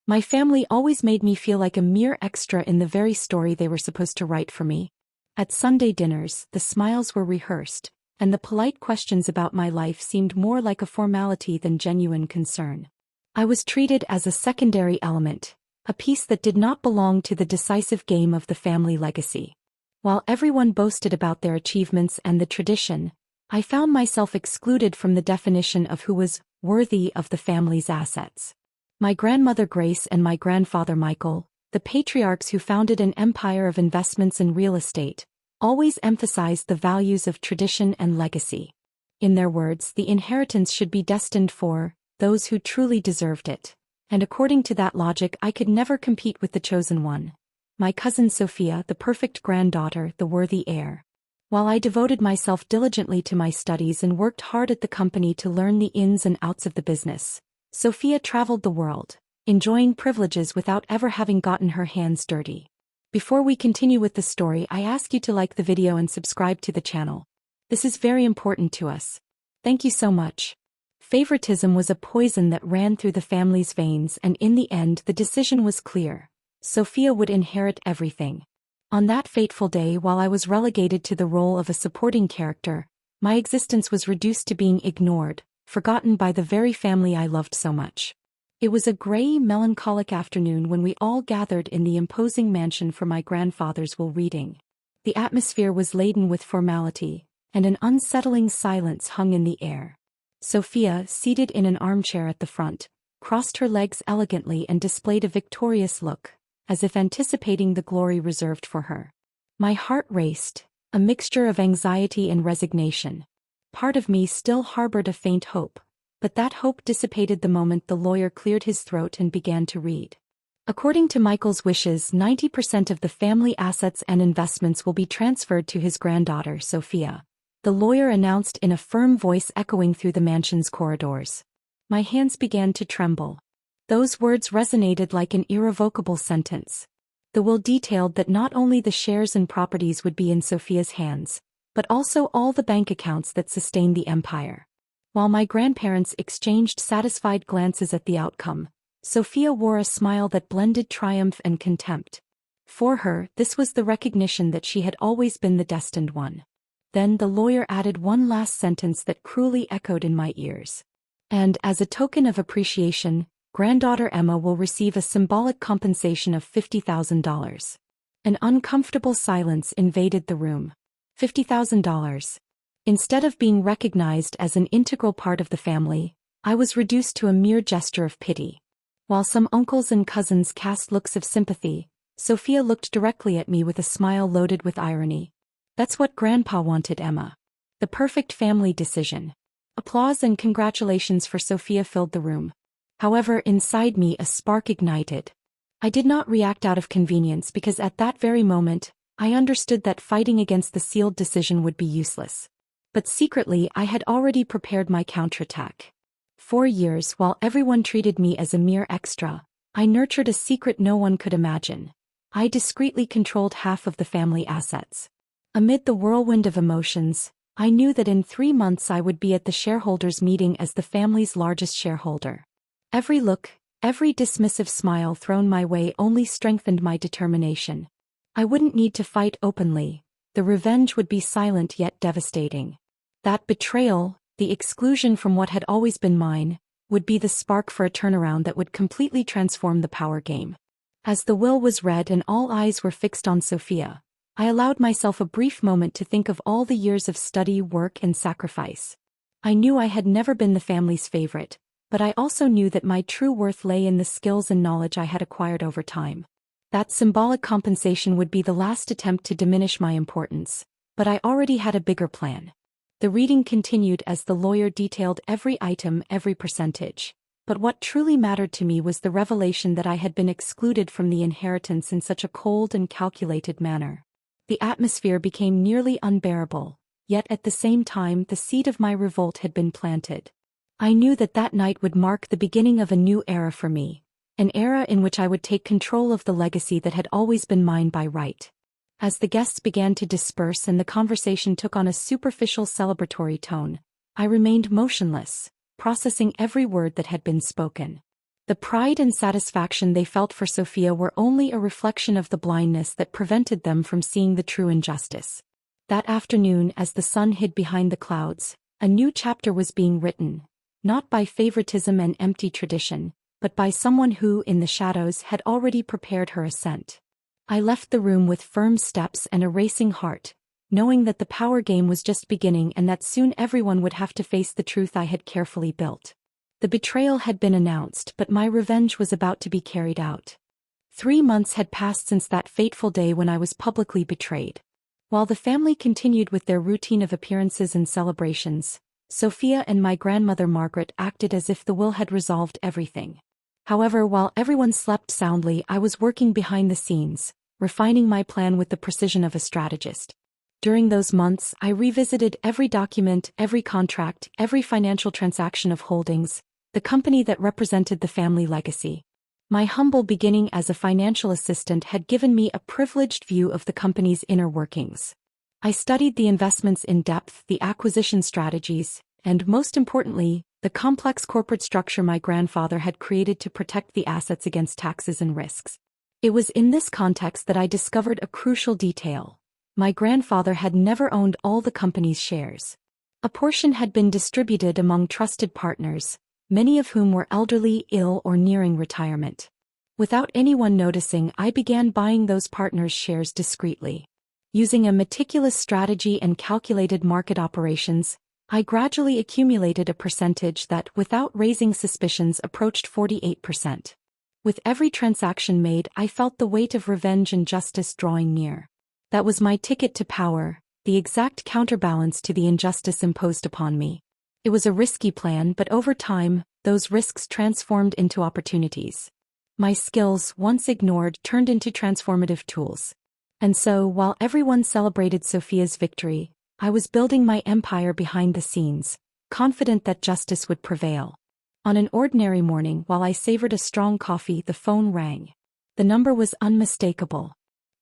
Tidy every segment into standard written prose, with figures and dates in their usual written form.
My family always made me feel like a mere extra in the very story they were supposed to write for me. At Sunday dinners, the smiles were rehearsed, and the polite questions about my life seemed more like a formality than genuine concern. I was treated as a secondary element, a piece that did not belong to the decisive game of the family legacy. While everyone boasted about their achievements and the tradition, I found myself excluded from the definition of who was worthy of the family's assets. My grandmother Grace and my grandfather Michael, the patriarchs who founded an empire of investments in real estate, always emphasized the values of tradition and legacy. In their words, the inheritance should be destined for those who truly deserved it. And according to that logic, I could never compete with the chosen one. My cousin Sophia, the perfect granddaughter, the worthy heir. While I devoted myself diligently to my studies and worked hard at the company to learn the ins and outs of the business, Sophia traveled the world, enjoying privileges without ever having gotten her hands dirty. Before we continue with the story, I ask you to like the video and subscribe to the channel. This is very important to us. Thank you so much. Favoritism was a poison that ran through the family's veins, and in the end the decision was clear. Sophia would inherit everything. On that fateful day, while I was relegated to the role of a supporting character, my existence was reduced to being ignored, forgotten by the very family I loved so much. It was a gray, melancholic afternoon when we all gathered in the imposing mansion for my grandfather's will reading. The atmosphere was laden with formality, and an unsettling silence hung in the air. Sophia, seated in an armchair at the front, crossed her legs elegantly and displayed a victorious look, as if anticipating the glory reserved for her. My heart raced, a mixture of anxiety and resignation. Part of me still harbored a faint hope, but that hope dissipated the moment the lawyer cleared his throat and began to read. According to Michael's wishes, 90% of the family assets and investments will be transferred to his granddaughter, Sophia, the lawyer announced in a firm voice echoing through the mansion's corridors. My hands began to tremble. Those words resonated like an irrevocable sentence. The will detailed that not only the shares and properties would be in Sophia's hands, but also all the bank accounts that sustained the empire. While my grandparents exchanged satisfied glances at the outcome, Sophia wore a smile that blended triumph and contempt. For her, this was the recognition that she had always been the destined one. Then the lawyer added one last sentence that cruelly echoed in my ears. And, as a token of appreciation, granddaughter Emma will receive a symbolic compensation of $50,000. An uncomfortable silence invaded the room. $50,000. Instead of being recognized as an integral part of the family, I was reduced to a mere gesture of pity. While some uncles and cousins cast looks of sympathy, Sophia looked directly at me with a smile loaded with irony. That's what Grandpa wanted, Emma. The perfect family decision. Applause and congratulations for Sophia filled the room. However, inside me a spark ignited. I did not react out of convenience because at that very moment, I understood that fighting against the sealed decision would be useless. But secretly I had already prepared my counterattack. For years, while everyone treated me as a mere extra, I nurtured a secret no one could imagine. I discreetly controlled half of the family assets. Amid the whirlwind of emotions, I knew that in 3 months I would be at the shareholders' meeting as the family's largest shareholder. Every look, every dismissive smile thrown my way only strengthened my determination. I wouldn't need to fight openly. The revenge would be silent yet devastating. That betrayal, the exclusion from what had always been mine, would be the spark for a turnaround that would completely transform the power game. As the will was read and all eyes were fixed on Sophia, I allowed myself a brief moment to think of all the years of study, work, and sacrifice. I knew I had never been the family's favorite, but I also knew that my true worth lay in the skills and knowledge I had acquired over time. That symbolic compensation would be the last attempt to diminish my importance, but I already had a bigger plan. The reading continued as the lawyer detailed every item, every percentage. But what truly mattered to me was the revelation that I had been excluded from the inheritance in such a cold and calculated manner. The atmosphere became nearly unbearable, yet at the same time the seed of my revolt had been planted. I knew that that night would mark the beginning of a new era for me, an era in which I would take control of the legacy that had always been mine by right. As the guests began to disperse and the conversation took on a superficial celebratory tone, I remained motionless, processing every word that had been spoken. The pride and satisfaction they felt for Sophia were only a reflection of the blindness that prevented them from seeing the true injustice. That afternoon, as the sun hid behind the clouds, a new chapter was being written, not by favoritism and empty tradition, but by someone who, in the shadows, had already prepared her ascent. I left the room with firm steps and a racing heart, knowing that the power game was just beginning and that soon everyone would have to face the truth I had carefully built. The betrayal had been announced, but my revenge was about to be carried out. 3 months had passed since that fateful day when I was publicly betrayed. While the family continued with their routine of appearances and celebrations, Sophia and my grandmother Margaret acted as if the will had resolved everything. However, while everyone slept soundly, I was working behind the scenes, refining my plan with the precision of a strategist. During those months, I revisited every document, every contract, every financial transaction of Holdings, the company that represented the family legacy. My humble beginning as a financial assistant had given me a privileged view of the company's inner workings. I studied the investments in depth, the acquisition strategies, and most importantly, the complex corporate structure my grandfather had created to protect the assets against taxes and risks. It was in this context that I discovered a crucial detail. My grandfather had never owned all the company's shares. A portion had been distributed among trusted partners, many of whom were elderly, ill, or nearing retirement. Without anyone noticing, I began buying those partners' shares discreetly. Using a meticulous strategy and calculated market operations, I gradually accumulated a percentage that, without raising suspicions, approached 48%. With every transaction made, I felt the weight of revenge and justice drawing near. That was my ticket to power, the exact counterbalance to the injustice imposed upon me. It was a risky plan, but over time, those risks transformed into opportunities. My skills, once ignored, turned into transformative tools. And so, while everyone celebrated Sophia's victory, I was building my empire behind the scenes, confident that justice would prevail. On an ordinary morning, while I savored a strong coffee, the phone rang. The number was unmistakable.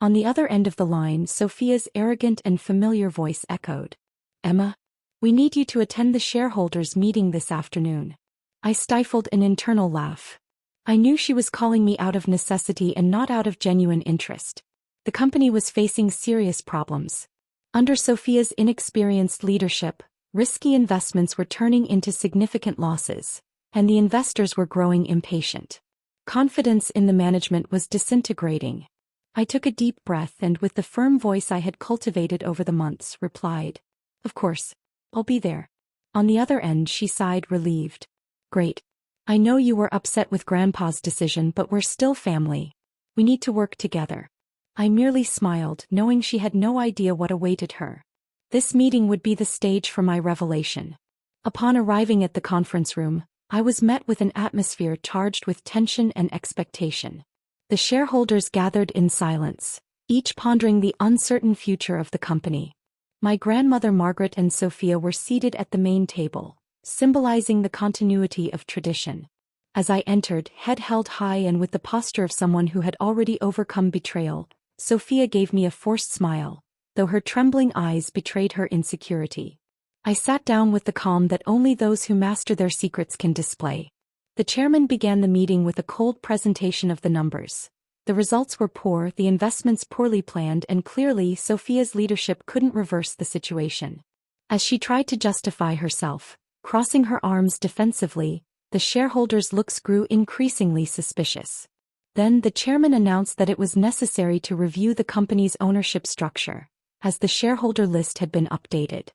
On the other end of the line, Sophia's arrogant and familiar voice echoed. "Emma, we need you to attend the shareholders' meeting this afternoon." I stifled an internal laugh. I knew she was calling me out of necessity and not out of genuine interest. The company was facing serious problems. Under Sophia's inexperienced leadership, risky investments were turning into significant losses, and the investors were growing impatient. Confidence in the management was disintegrating. I took a deep breath and, with the firm voice I had cultivated over the months, replied, "Of course, I'll be there." On the other end, she sighed, relieved. "Great. I know you were upset with Grandpa's decision, but we're still family. We need to work together." I merely smiled, knowing she had no idea what awaited her. This meeting would be the stage for my revelation. Upon arriving at the conference room, I was met with an atmosphere charged with tension and expectation. The shareholders gathered in silence, each pondering the uncertain future of the company. My grandmother Margaret and Sophia were seated at the main table, symbolizing the continuity of tradition. As I entered, head held high and with the posture of someone who had already overcome betrayal, Sophia gave me a forced smile, though her trembling eyes betrayed her insecurity. I sat down with the calm that only those who master their secrets can display. The chairman began the meeting with a cold presentation of the numbers. The results were poor, the investments poorly planned, and clearly Sophia's leadership couldn't reverse the situation. As she tried to justify herself, crossing her arms defensively, the shareholders' looks grew increasingly suspicious. Then the chairman announced that it was necessary to review the company's ownership structure, as the shareholder list had been updated.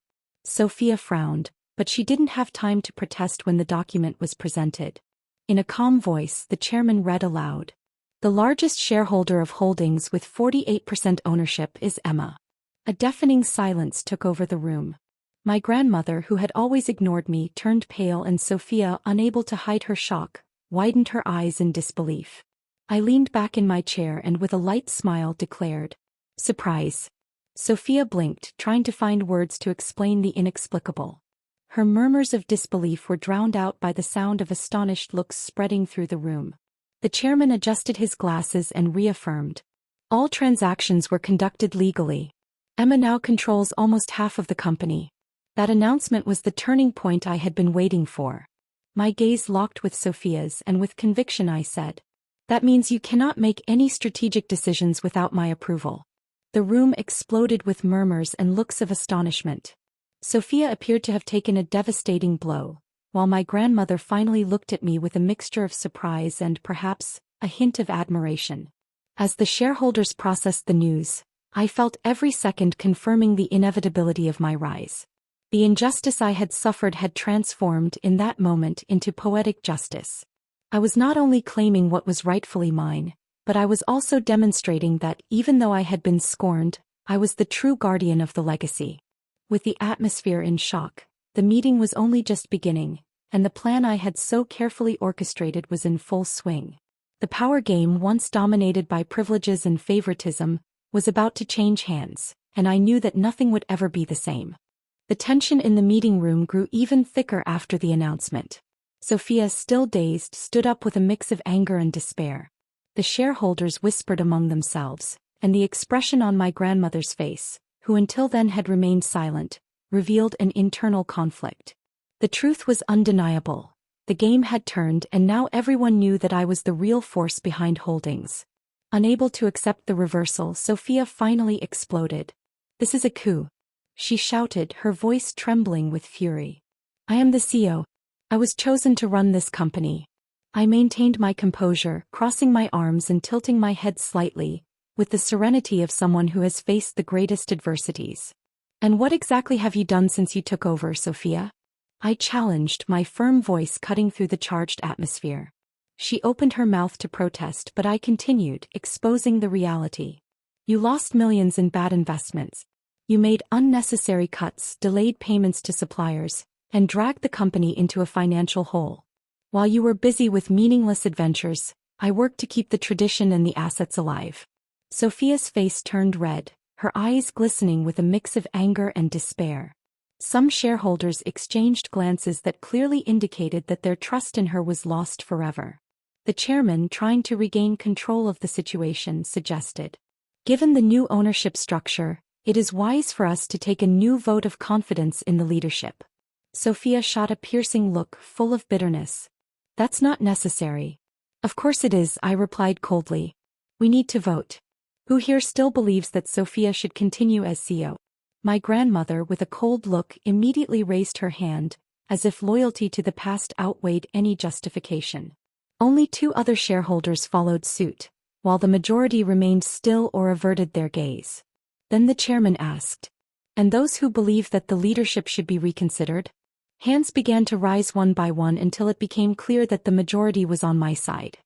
Sophia frowned, but she didn't have time to protest when the document was presented. In a calm voice, the chairman read aloud. "The largest shareholder of Holdings with 48% ownership is Emma." A deafening silence took over the room. My grandmother, who had always ignored me, turned pale, and Sophia, unable to hide her shock, widened her eyes in disbelief. I leaned back in my chair and with a light smile declared, "Surprise." Sophia blinked, trying to find words to explain the inexplicable. Her murmurs of disbelief were drowned out by the sound of astonished looks spreading through the room. The chairman adjusted his glasses and reaffirmed. "All transactions were conducted legally. Emma now controls almost half of the company." That announcement was the turning point I had been waiting for. My gaze locked with Sophia's, and with conviction I said, "That means you cannot make any strategic decisions without my approval." The room exploded with murmurs and looks of astonishment. Sophia appeared to have taken a devastating blow, while my grandmother finally looked at me with a mixture of surprise and, perhaps, a hint of admiration. As the shareholders processed the news, I felt every second confirming the inevitability of my rise. The injustice I had suffered had transformed in that moment into poetic justice. I was not only claiming what was rightfully mine, but I was also demonstrating that, even though I had been scorned, I was the true guardian of the legacy. With the atmosphere in shock, the meeting was only just beginning, and the plan I had so carefully orchestrated was in full swing. The power game, once dominated by privileges and favoritism, was about to change hands, and I knew that nothing would ever be the same. The tension in the meeting room grew even thicker after the announcement. Sophia, still dazed, stood up with a mix of anger and despair. The shareholders whispered among themselves, and the expression on my grandmother's face, who until then had remained silent, revealed an internal conflict. The truth was undeniable. The game had turned, and now everyone knew that I was the real force behind Holdings. Unable to accept the reversal, Sophia finally exploded. "This is a coup," she shouted, her voice trembling with fury. "I am the CEO. I was chosen to run this company." I maintained my composure, crossing my arms and tilting my head slightly, with the serenity of someone who has faced the greatest adversities. "And what exactly have you done since you took over, Sophia?" I challenged, my firm voice cutting through the charged atmosphere. She opened her mouth to protest, but I continued, exposing the reality. "You lost millions in bad investments. You made unnecessary cuts, delayed payments to suppliers, and dragged the company into a financial hole. While you were busy with meaningless adventures, I worked to keep the tradition and the assets alive." Sophia's face turned red, her eyes glistening with a mix of anger and despair. Some shareholders exchanged glances that clearly indicated that their trust in her was lost forever. The chairman, trying to regain control of the situation, suggested, "Given the new ownership structure, it is wise for us to take a new vote of confidence in the leadership." Sophia shot a piercing look, full of bitterness. "That's not necessary." "Of course it is," I replied coldly. "We need to vote. Who here still believes that Sophia should continue as CEO?" My grandmother, with a cold look, immediately raised her hand, as if loyalty to the past outweighed any justification. Only 2 other shareholders followed suit, while the majority remained still or averted their gaze. Then the chairman asked, "And those who believe that the leadership should be reconsidered?" Hands began to rise one by one until it became clear that the majority was on my side.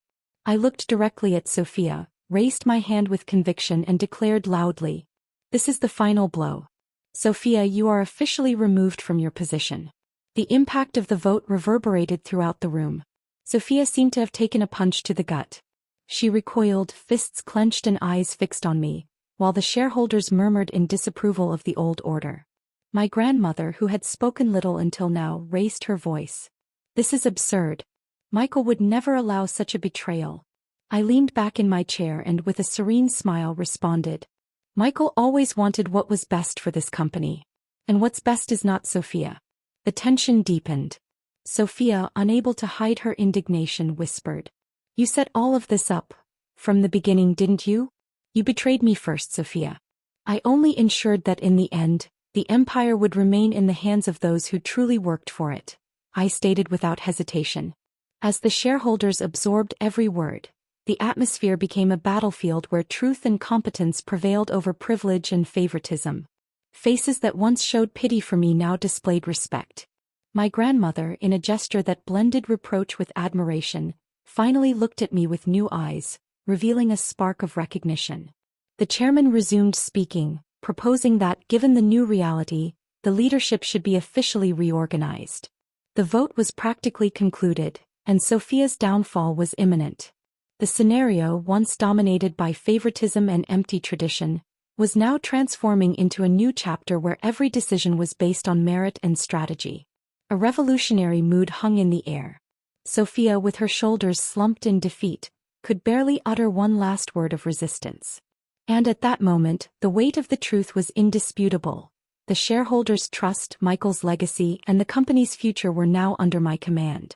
I looked directly at Sophia, raised my hand with conviction, and declared loudly, "This is the final blow. Sophia, you are officially removed from your position." The impact of the vote reverberated throughout the room. Sophia seemed to have taken a punch to the gut. She recoiled, fists clenched and eyes fixed on me, while the shareholders murmured in disapproval of the old order. My grandmother, who had spoken little until now, raised her voice. "This is absurd. Michael would never allow such a betrayal." I leaned back in my chair and with a serene smile responded, "Michael always wanted what was best for this company. And what's best is not Sophia." The tension deepened. Sophia, unable to hide her indignation, whispered, "You set all of this up from the beginning, didn't you? You betrayed me first, Sophia." "I only ensured that in the end, the empire would remain in the hands of those who truly worked for it," I stated without hesitation. As the shareholders absorbed every word, the atmosphere became a battlefield where truth and competence prevailed over privilege and favoritism. Faces that once showed pity for me now displayed respect. My grandmother, in a gesture that blended reproach with admiration, finally looked at me with new eyes, revealing a spark of recognition. The chairman resumed speaking, proposing that, given the new reality, the leadership should be officially reorganized. The vote was practically concluded, and Sophia's downfall was imminent. The scenario, once dominated by favoritism and empty tradition, was now transforming into a new chapter where every decision was based on merit and strategy. A revolutionary mood hung in the air. Sophia, with her shoulders slumped in defeat, could barely utter one last word of resistance. And at that moment, the weight of the truth was indisputable. The shareholders' trust, Michael's legacy, and the company's future were now under my command.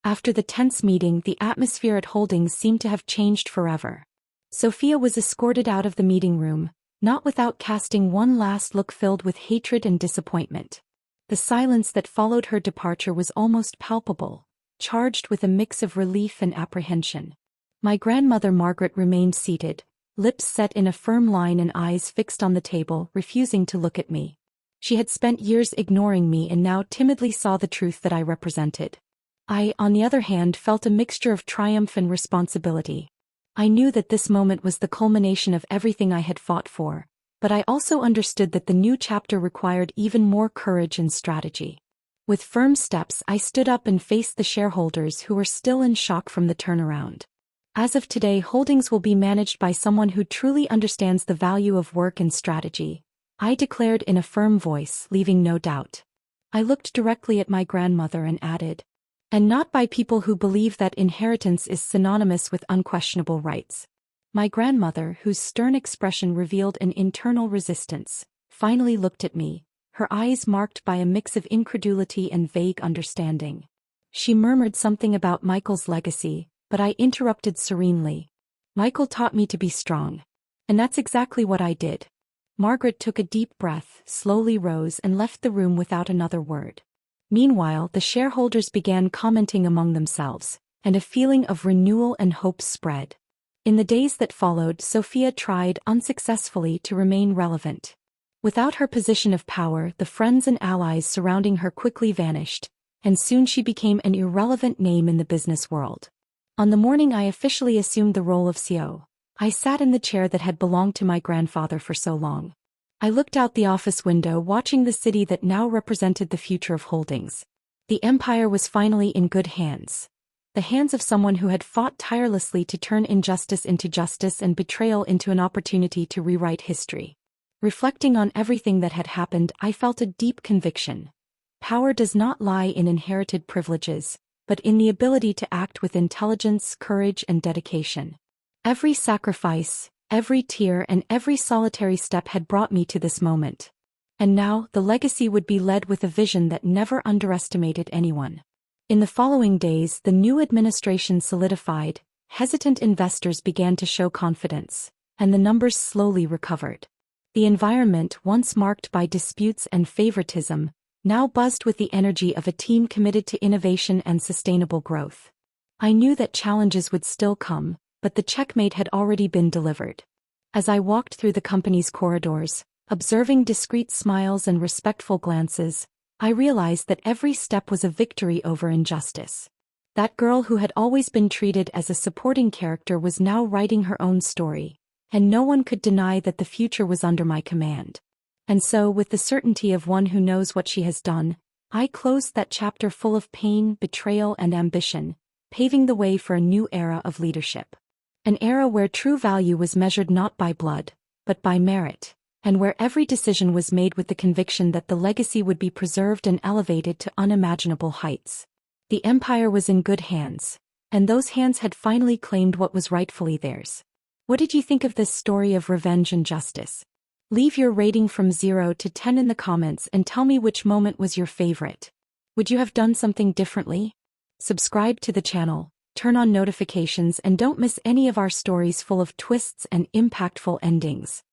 After the tense meeting, the atmosphere at Holdings seemed to have changed forever. Sophia was escorted out of the meeting room, not without casting one last look filled with hatred and disappointment. The silence that followed her departure was almost palpable, charged with a mix of relief and apprehension. My grandmother Margaret remained seated, lips set in a firm line and eyes fixed on the table, refusing to look at me. She had spent years ignoring me and now timidly saw the truth that I represented. I, on the other hand, felt a mixture of triumph and responsibility. I knew that this moment was the culmination of everything I had fought for, but I also understood that the new chapter required even more courage and strategy. With firm steps, I stood up and faced the shareholders who were still in shock from the turnaround. As of today, Holdings will be managed by someone who truly understands the value of work and strategy, I declared in a firm voice, leaving no doubt. I looked directly at my grandmother and added, and not by people who believe that inheritance is synonymous with unquestionable rights. My grandmother, whose stern expression revealed an internal resistance, finally looked at me, her eyes marked by a mix of incredulity and vague understanding. She murmured something about Michael's legacy, but I interrupted serenely. Michael taught me to be strong. And that's exactly what I did. Margaret took a deep breath, slowly rose and left the room without another word. Meanwhile, the shareholders began commenting among themselves, and a feeling of renewal and hope spread. In the days that followed, Sophia tried unsuccessfully to remain relevant. Without her position of power, the friends and allies surrounding her quickly vanished, and soon she became an irrelevant name in the business world. On the morning I officially assumed the role of CEO, I sat in the chair that had belonged to my grandfather for so long. I looked out the office window, watching the city that now represented the future of Holdings. The empire was finally in good hands. The hands of someone who had fought tirelessly to turn injustice into justice and betrayal into an opportunity to rewrite history. Reflecting on everything that had happened, I felt a deep conviction. Power does not lie in inherited privileges, but in the ability to act with intelligence, courage, and dedication. Every sacrifice, every tear and every solitary step had brought me to this moment. And now, the legacy would be led with a vision that never underestimated anyone. In the following days, the new administration solidified, hesitant investors began to show confidence, and the numbers slowly recovered. The environment, once marked by disputes and favoritism, now buzzed with the energy of a team committed to innovation and sustainable growth. I knew that challenges would still come, but the checkmate had already been delivered. As I walked through the company's corridors, observing discreet smiles and respectful glances, I realized that every step was a victory over injustice. That girl who had always been treated as a supporting character was now writing her own story, and no one could deny that the future was under my command. And so, with the certainty of one who knows what she has done, I closed that chapter full of pain, betrayal, and ambition, paving the way for a new era of leadership. An era where true value was measured not by blood, but by merit, and where every decision was made with the conviction that the legacy would be preserved and elevated to unimaginable heights. The empire was in good hands, and those hands had finally claimed what was rightfully theirs. What did you think of this story of revenge and justice? Leave your rating from 0 to 10 in the comments and tell me which moment was your favorite. Would you have done something differently? Subscribe to the channel, turn on notifications, and don't miss any of our stories full of twists and impactful endings.